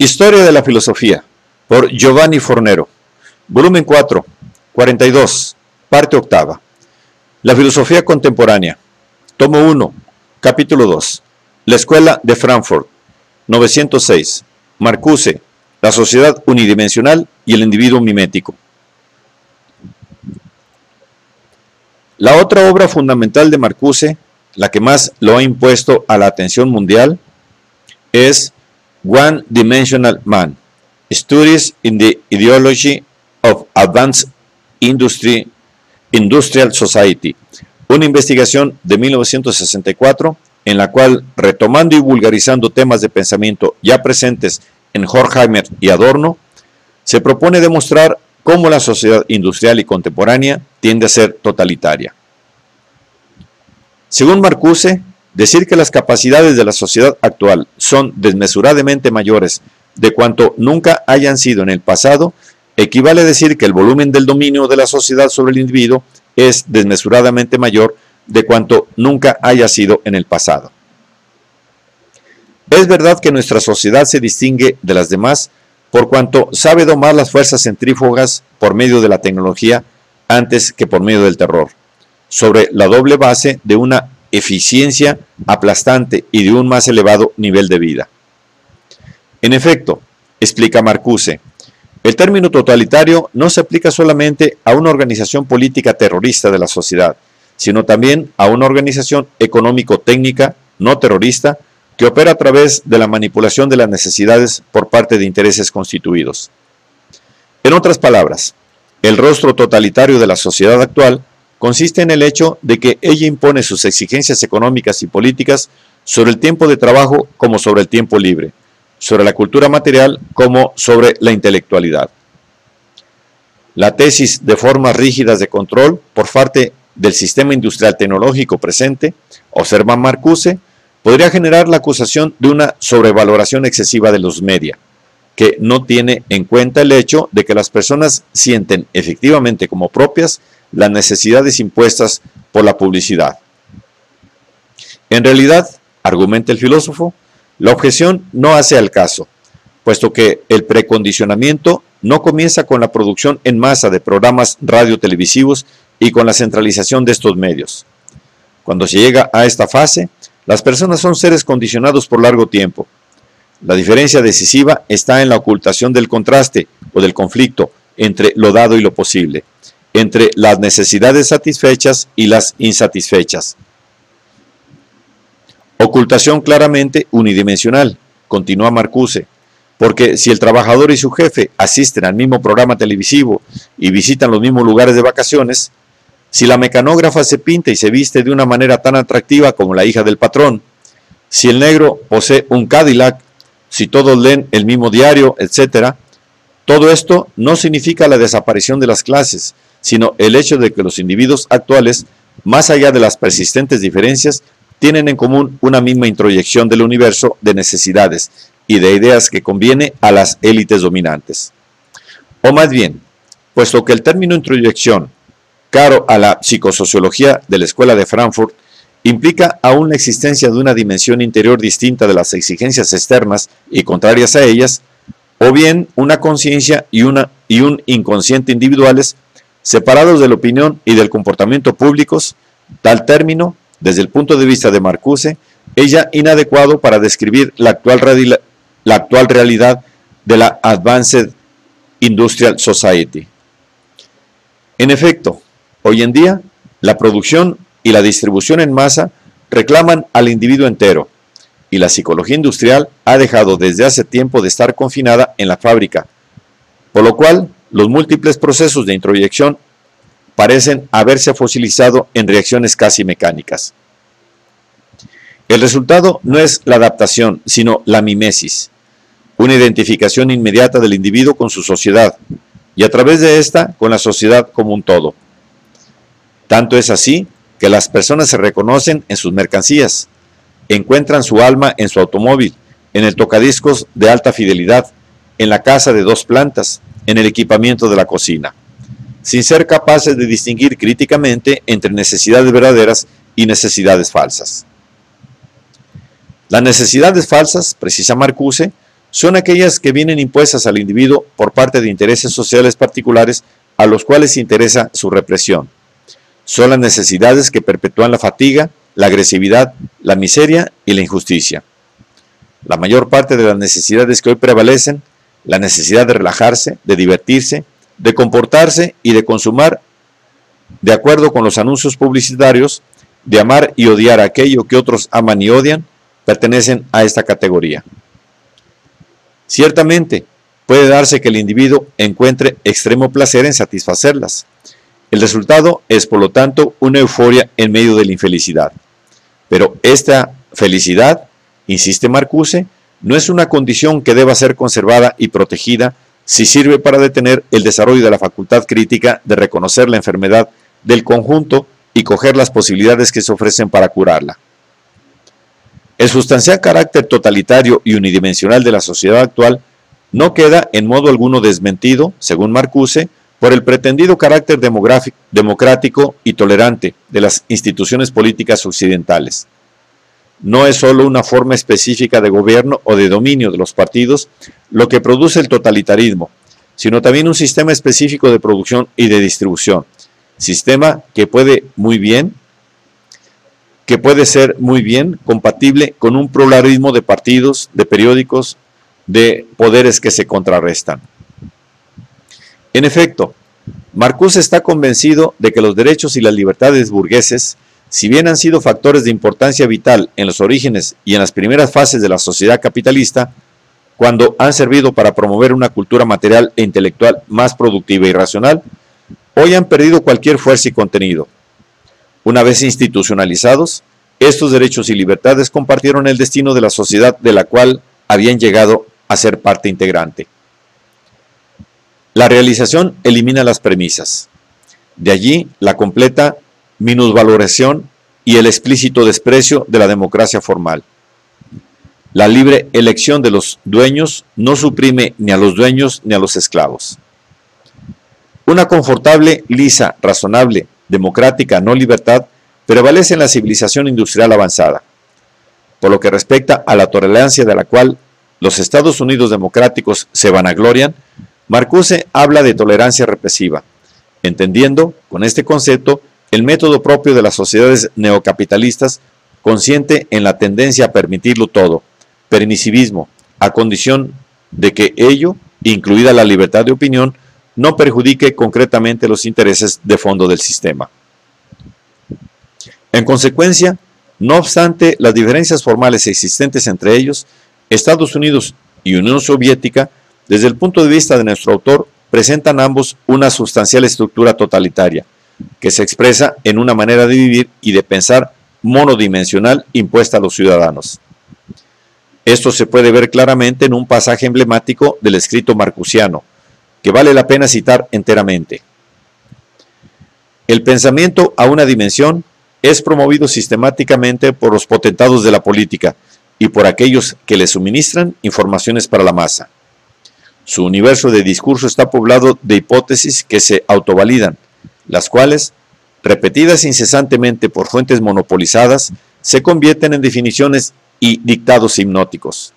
Historia de la filosofía, por Giovanni Fornero, volumen 4, 42, parte octava. La filosofía contemporánea, tomo 1, capítulo 2. La escuela de Frankfurt, 906. Marcuse, la sociedad unidimensional y el individuo mimético. La otra obra fundamental de Marcuse, la que más lo ha impuesto a la atención mundial, es One Dimensional Man, Studies in the Ideology of Advanced Industrial Society, una investigación de 1964 en la cual, retomando y vulgarizando temas de pensamiento ya presentes en Horkheimer y Adorno, se propone demostrar cómo la sociedad industrial y contemporánea tiende a ser totalitaria. Según Marcuse, decir que las capacidades de la sociedad actual son desmesuradamente mayores de cuanto nunca hayan sido en el pasado, equivale a decir que el volumen del dominio de la sociedad sobre el individuo es desmesuradamente mayor de cuanto nunca haya sido en el pasado. Es verdad que nuestra sociedad se distingue de las demás por cuanto sabe domar las fuerzas centrífugas por medio de la tecnología antes que por medio del terror, sobre la doble base de una eficiencia aplastante y de un más elevado nivel de vida. En efecto, explica Marcuse, el término totalitario no se aplica solamente a una organización política terrorista de la sociedad, sino también a una organización económico-técnica no terrorista que opera a través de la manipulación de las necesidades por parte de intereses constituidos. En otras palabras, el rostro totalitario de la sociedad actual consiste en el hecho de que ella impone sus exigencias económicas y políticas sobre el tiempo de trabajo como sobre el tiempo libre, sobre la cultura material como sobre la intelectualidad. La tesis de formas rígidas de control por parte del sistema industrial tecnológico presente, observa Marcuse, podría generar la acusación de una sobrevaloración excesiva de los media, que no tiene en cuenta el hecho de que las personas sienten efectivamente como propias las necesidades impuestas por la publicidad. En realidad, argumenta el filósofo, la objeción no hace al caso, puesto que el precondicionamiento no comienza con la producción en masa de programas radiotelevisivos y con la centralización de estos medios. Cuando se llega a esta fase, las personas son seres condicionados por largo tiempo. La diferencia decisiva está en la ocultación del contraste o del conflicto entre lo dado y lo posible, entre las necesidades satisfechas y las insatisfechas. Ocultación claramente unidimensional, continúa Marcuse, porque si el trabajador y su jefe asisten al mismo programa televisivo y visitan los mismos lugares de vacaciones, si la mecanógrafa se pinta y se viste de una manera tan atractiva como la hija del patrón, si el negro posee un Cadillac, si todos leen el mismo diario, etc., todo esto no significa la desaparición de las clases, sino el hecho de que los individuos actuales, más allá de las persistentes diferencias, tienen en común una misma introyección del universo de necesidades y de ideas que conviene a las élites dominantes. O más bien, puesto que el término introyección, caro a la psicosociología de la escuela de Frankfurt, implica aún la existencia de una dimensión interior distinta de las exigencias externas y contrarias a ellas, o bien una conciencia y un inconsciente individuales separados de la opinión y del comportamiento públicos, tal término, desde el punto de vista de Marcuse, es ya inadecuado para describir la actual realidad de la Advanced Industrial Society. En efecto, hoy en día, la producción y la distribución en masa reclaman al individuo entero, y la psicología industrial ha dejado desde hace tiempo de estar confinada en la fábrica, por lo cual los múltiples procesos de introyección parecen haberse fosilizado en reacciones casi mecánicas. El resultado no es la adaptación, sino la mimesis, una identificación inmediata del individuo con su sociedad, y a través de esta con la sociedad como un todo. Tanto es así que las personas se reconocen en sus mercancías, encuentran su alma en su automóvil, en el tocadiscos de alta fidelidad, en la casa de 2 plantas, en el equipamiento de la cocina, sin ser capaces de distinguir críticamente entre necesidades verdaderas y necesidades falsas. Las necesidades falsas, precisa Marcuse, son aquellas que vienen impuestas al individuo por parte de intereses sociales particulares a los cuales interesa su represión. Son las necesidades que perpetúan la fatiga, la agresividad, la miseria y la injusticia. La mayor parte de las necesidades que hoy prevalecen, la necesidad de relajarse, de divertirse, de comportarse y de consumar de acuerdo con los anuncios publicitarios, de amar y odiar aquello que otros aman y odian, pertenecen a esta categoría. Ciertamente, puede darse que el individuo encuentre extremo placer en satisfacerlas. El resultado es, por lo tanto, una euforia en medio de la infelicidad. Pero esta felicidad, insiste Marcuse, no es una condición que deba ser conservada y protegida si sirve para detener el desarrollo de la facultad crítica de reconocer la enfermedad del conjunto y coger las posibilidades que se ofrecen para curarla. El sustancial carácter totalitario y unidimensional de la sociedad actual no queda en modo alguno desmentido, según Marcuse, por el pretendido carácter democrático y tolerante de las instituciones políticas occidentales. No es sólo una forma específica de gobierno o de dominio de los partidos lo que produce el totalitarismo, sino también un sistema específico de producción y de distribución, sistema que puede ser muy bien compatible con un pluralismo de partidos, de periódicos, de poderes que se contrarrestan. En efecto, Marcuse está convencido de que los derechos y las libertades burgueses, si bien han sido factores de importancia vital en los orígenes y en las primeras fases de la sociedad capitalista, cuando han servido para promover una cultura material e intelectual más productiva y racional, hoy han perdido cualquier fuerza y contenido. Una vez institucionalizados, estos derechos y libertades compartieron el destino de la sociedad de la cual habían llegado a ser parte integrante. La realización elimina las premisas. De allí la completa minusvaloración y el explícito desprecio de la democracia formal. La libre elección de los dueños no suprime ni a los dueños ni a los esclavos. Una confortable, lisa, razonable, democrática no libertad prevalece en la civilización industrial avanzada. Por lo que respecta a la tolerancia de la cual los Estados Unidos democráticos se vanaglorian, Marcuse habla de tolerancia represiva, entendiendo con este concepto el método propio de las sociedades neocapitalistas consciente en la tendencia a permitirlo todo, permisivismo, a condición de que ello, incluida la libertad de opinión, no perjudique concretamente los intereses de fondo del sistema. En consecuencia, no obstante las diferencias formales existentes entre ellos, Estados Unidos y Unión Soviética, desde el punto de vista de nuestro autor, presentan ambos una sustancial estructura totalitaria, que se expresa en una manera de vivir y de pensar monodimensional impuesta a los ciudadanos. Esto se puede ver claramente en un pasaje emblemático del escrito marcusiano, que vale la pena citar enteramente. El pensamiento a una dimensión es promovido sistemáticamente por los potentados de la política y por aquellos que le suministran informaciones para la masa. Su universo de discurso está poblado de hipótesis que se autovalidan, las cuales, repetidas incesantemente por fuentes monopolizadas, se convierten en definiciones y dictados hipnóticos.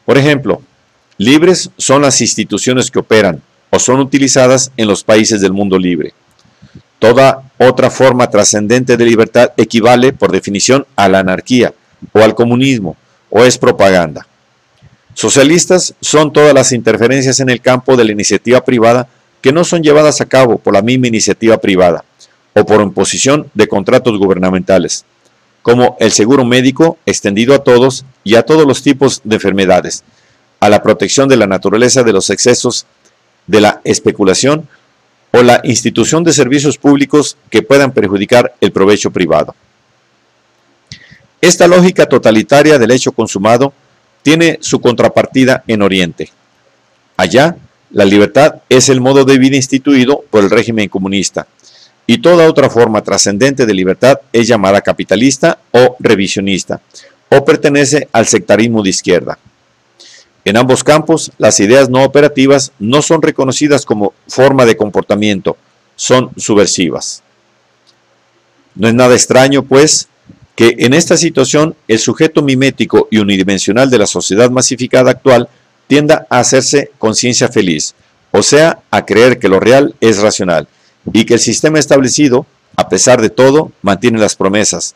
Por ejemplo, libres son las instituciones que operan o son utilizadas en los países del mundo libre. Toda otra forma trascendente de libertad equivale, por definición, a la anarquía o al comunismo, o es propaganda. Socialistas son todas las interferencias en el campo de la iniciativa privada que no son llevadas a cabo por la misma iniciativa privada o por imposición de contratos gubernamentales, como el seguro médico extendido a todos y a todos los tipos de enfermedades, a la protección de la naturaleza de los excesos de la especulación o la institución de servicios públicos que puedan perjudicar el provecho privado. Esta lógica totalitaria del hecho consumado tiene su contrapartida en Oriente. Allá, la libertad es el modo de vida instituido por el régimen comunista, y toda otra forma trascendente de libertad es llamada capitalista o revisionista, o pertenece al sectarismo de izquierda. En ambos campos, las ideas no operativas no son reconocidas como forma de comportamiento, son subversivas. No es nada extraño, pues, que en esta situación el sujeto mimético y unidimensional de la sociedad masificada actual tienda a hacerse conciencia feliz, o sea, a creer que lo real es racional, y que el sistema establecido, a pesar de todo, mantiene las promesas,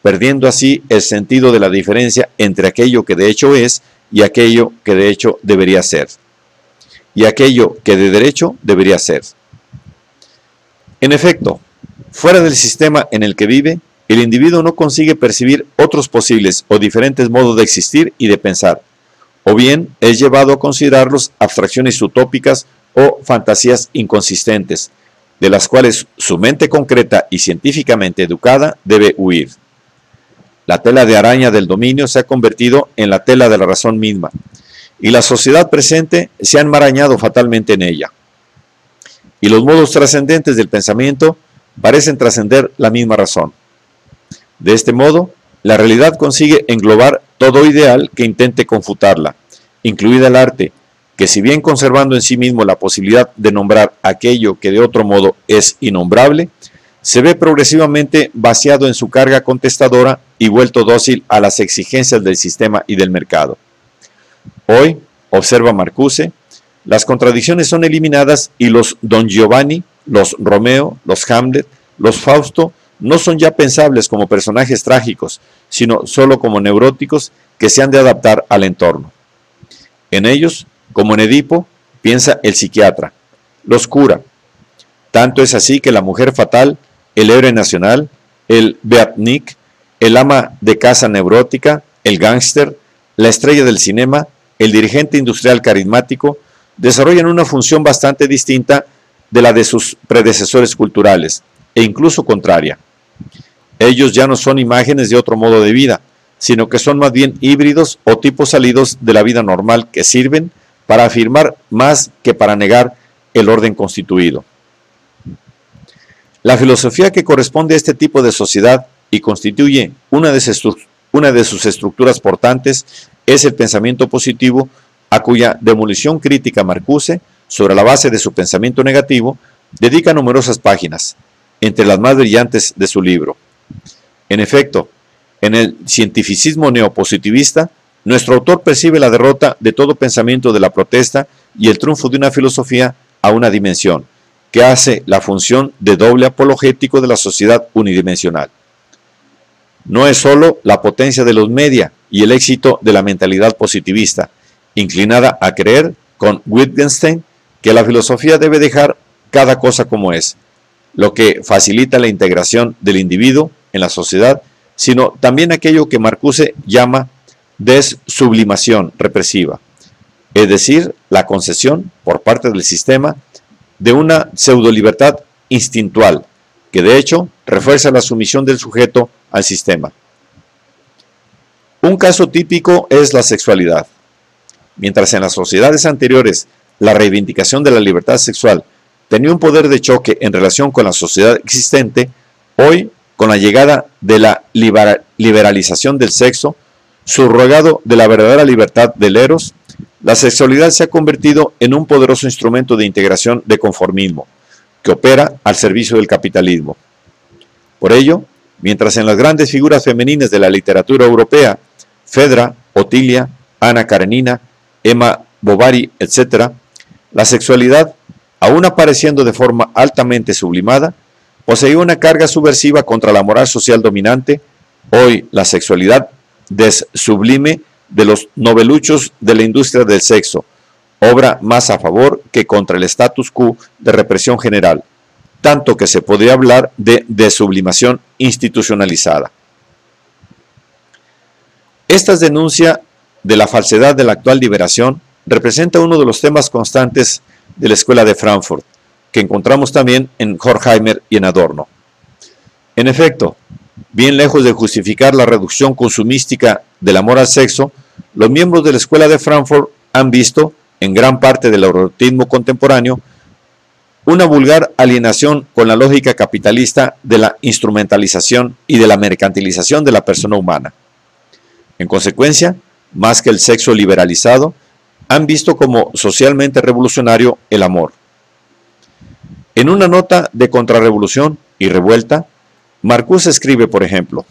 perdiendo así el sentido de la diferencia entre aquello que de hecho es y aquello que de hecho debería ser, y aquello que de derecho debería ser. En efecto, fuera del sistema en el que vive, el individuo no consigue percibir otros posibles o diferentes modos de existir y de pensar, o bien es llevado a considerarlos abstracciones utópicas o fantasías inconsistentes, de las cuales su mente concreta y científicamente educada debe huir. La tela de araña del dominio se ha convertido en la tela de la razón misma, y la sociedad presente se ha enmarañado fatalmente en ella. Y los modos trascendentes del pensamiento parecen trascender la misma razón. De este modo, la realidad consigue englobar todo ideal que intente confutarla, incluida el arte, que si bien conservando en sí mismo la posibilidad de nombrar aquello que de otro modo es innombrable, se ve progresivamente vaciado en su carga contestadora y vuelto dócil a las exigencias del sistema y del mercado. Hoy, observa Marcuse, las contradicciones son eliminadas y los Don Giovanni, los Romeo, los Hamlet, los Fausto no son ya pensables como personajes trágicos, sino solo como neuróticos que se han de adaptar al entorno. En ellos, como en Edipo, piensa el psiquiatra, los cura. Tanto es así que la mujer fatal, el héroe nacional, el beatnik, el ama de casa neurótica, el gángster, la estrella del cinema, el dirigente industrial carismático, desarrollan una función bastante distinta de la de sus predecesores culturales, e incluso contraria. Ellos ya no son imágenes de otro modo de vida, sino que son más bien híbridos o tipos salidos de la vida normal que sirven para afirmar más que para negar el orden constituido. La filosofía que corresponde a este tipo de sociedad y constituye una de sus estructuras portantes es el pensamiento positivo, a cuya demolición crítica Marcuse, sobre la base de su pensamiento negativo, dedica numerosas páginas, entre las más brillantes de su libro. En efecto, en el cientificismo neopositivista, nuestro autor percibe la derrota de todo pensamiento de la protesta y el triunfo de una filosofía a una dimensión, que hace la función de doble apologético de la sociedad unidimensional. No es sólo la potencia de los media y el éxito de la mentalidad positivista, inclinada a creer, con Wittgenstein, que la filosofía debe dejar cada cosa como es, lo que facilita la integración del individuo en la sociedad, sino también aquello que Marcuse llama desublimación represiva, es decir, la concesión por parte del sistema de una pseudolibertad instintual, que de hecho refuerza la sumisión del sujeto al sistema. Un caso típico es la sexualidad. Mientras en las sociedades anteriores la reivindicación de la libertad sexual tenía un poder de choque en relación con la sociedad existente, hoy, con la llegada de la liberalización del sexo, subrogado de la verdadera libertad del eros, la sexualidad se ha convertido en un poderoso instrumento de integración de conformismo, que opera al servicio del capitalismo. Por ello, mientras en las grandes figuras femeninas de la literatura europea, Fedra, Otilia, Ana Karenina, Emma Bovary, etc., la sexualidad, aún apareciendo de forma altamente sublimada, poseía una carga subversiva contra la moral social dominante. Hoy la sexualidad desublime de los noveluchos de la industria del sexo, obra más a favor que contra el status quo de represión general, tanto que se podría hablar de desublimación institucionalizada. Esta denuncia de la falsedad de la actual liberación representa uno de los temas constantes de la Escuela de Frankfurt, que encontramos también en Horkheimer y en Adorno. En efecto, bien lejos de justificar la reducción consumística del amor al sexo, los miembros de la Escuela de Frankfurt han visto, en gran parte del erotismo contemporáneo, una vulgar alienación con la lógica capitalista de la instrumentalización y de la mercantilización de la persona humana. En consecuencia, más que el sexo liberalizado, han visto como socialmente revolucionario el amor. En una nota de contrarrevolución y revuelta, Marcuse escribe, por ejemplo: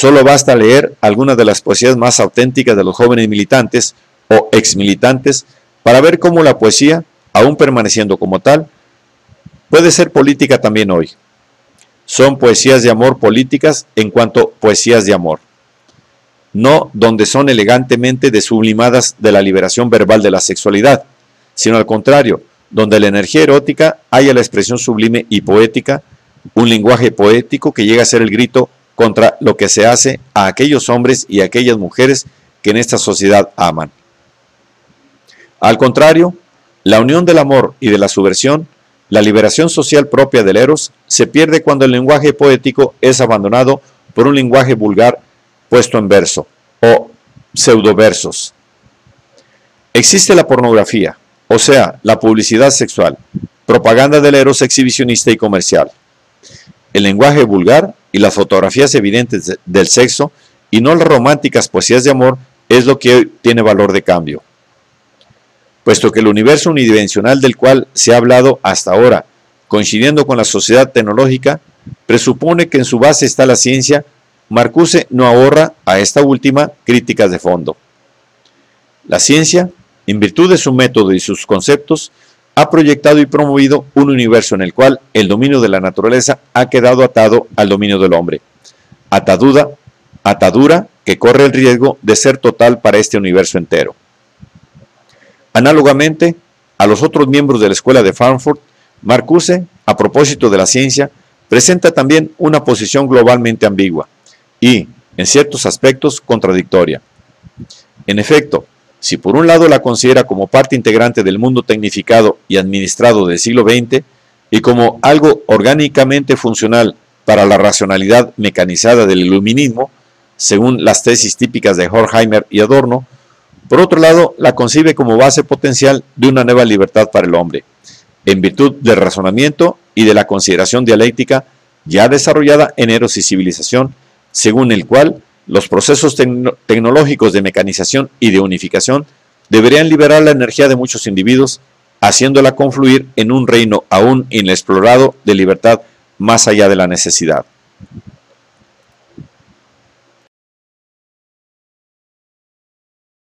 Solo basta leer algunas de las poesías más auténticas de los jóvenes militantes o exmilitantes para ver cómo la poesía, aún permaneciendo como tal, puede ser política también hoy. Son poesías de amor políticas en cuanto poesías de amor, no donde son elegantemente desublimadas de la liberación verbal de la sexualidad, sino al contrario, donde la energía erótica haya la expresión sublime y poética, un lenguaje poético que llega a ser el grito contra lo que se hace a aquellos hombres y a aquellas mujeres que en esta sociedad aman. Al contrario, la unión del amor y de la subversión, la liberación social propia del eros, se pierde cuando el lenguaje poético es abandonado por un lenguaje vulgar puesto en verso o pseudoversos. Existe la pornografía, o sea, la publicidad sexual, propaganda del eros exhibicionista y comercial. El lenguaje vulgar y las fotografías evidentes del sexo y no las románticas poesías de amor es lo que hoy tiene valor de cambio. Puesto que el universo unidimensional del cual se ha hablado hasta ahora, coincidiendo con la sociedad tecnológica, presupone que en su base está la ciencia, Marcuse no ahorra a esta última críticas de fondo. La ciencia, en virtud de su método y sus conceptos, ha proyectado y promovido un universo en el cual el dominio de la naturaleza ha quedado atado al dominio del hombre. Atadura que corre el riesgo de ser total para este universo entero. Análogamente a los otros miembros de la escuela de Frankfurt, Marcuse, a propósito de la ciencia, presenta también una posición globalmente ambigua y, en ciertos aspectos, contradictoria. En efecto, si por un lado la considera como parte integrante del mundo tecnificado y administrado del siglo XX y como algo orgánicamente funcional para la racionalidad mecanizada del iluminismo, según las tesis típicas de Horkheimer y Adorno, por otro lado, la concibe como base potencial de una nueva libertad para el hombre, en virtud del razonamiento y de la consideración dialéctica ya desarrollada en Eros y Civilización, según el cual los procesos tecnológicos de mecanización y de unificación deberían liberar la energía de muchos individuos, haciéndola confluir en un reino aún inexplorado de libertad más allá de la necesidad.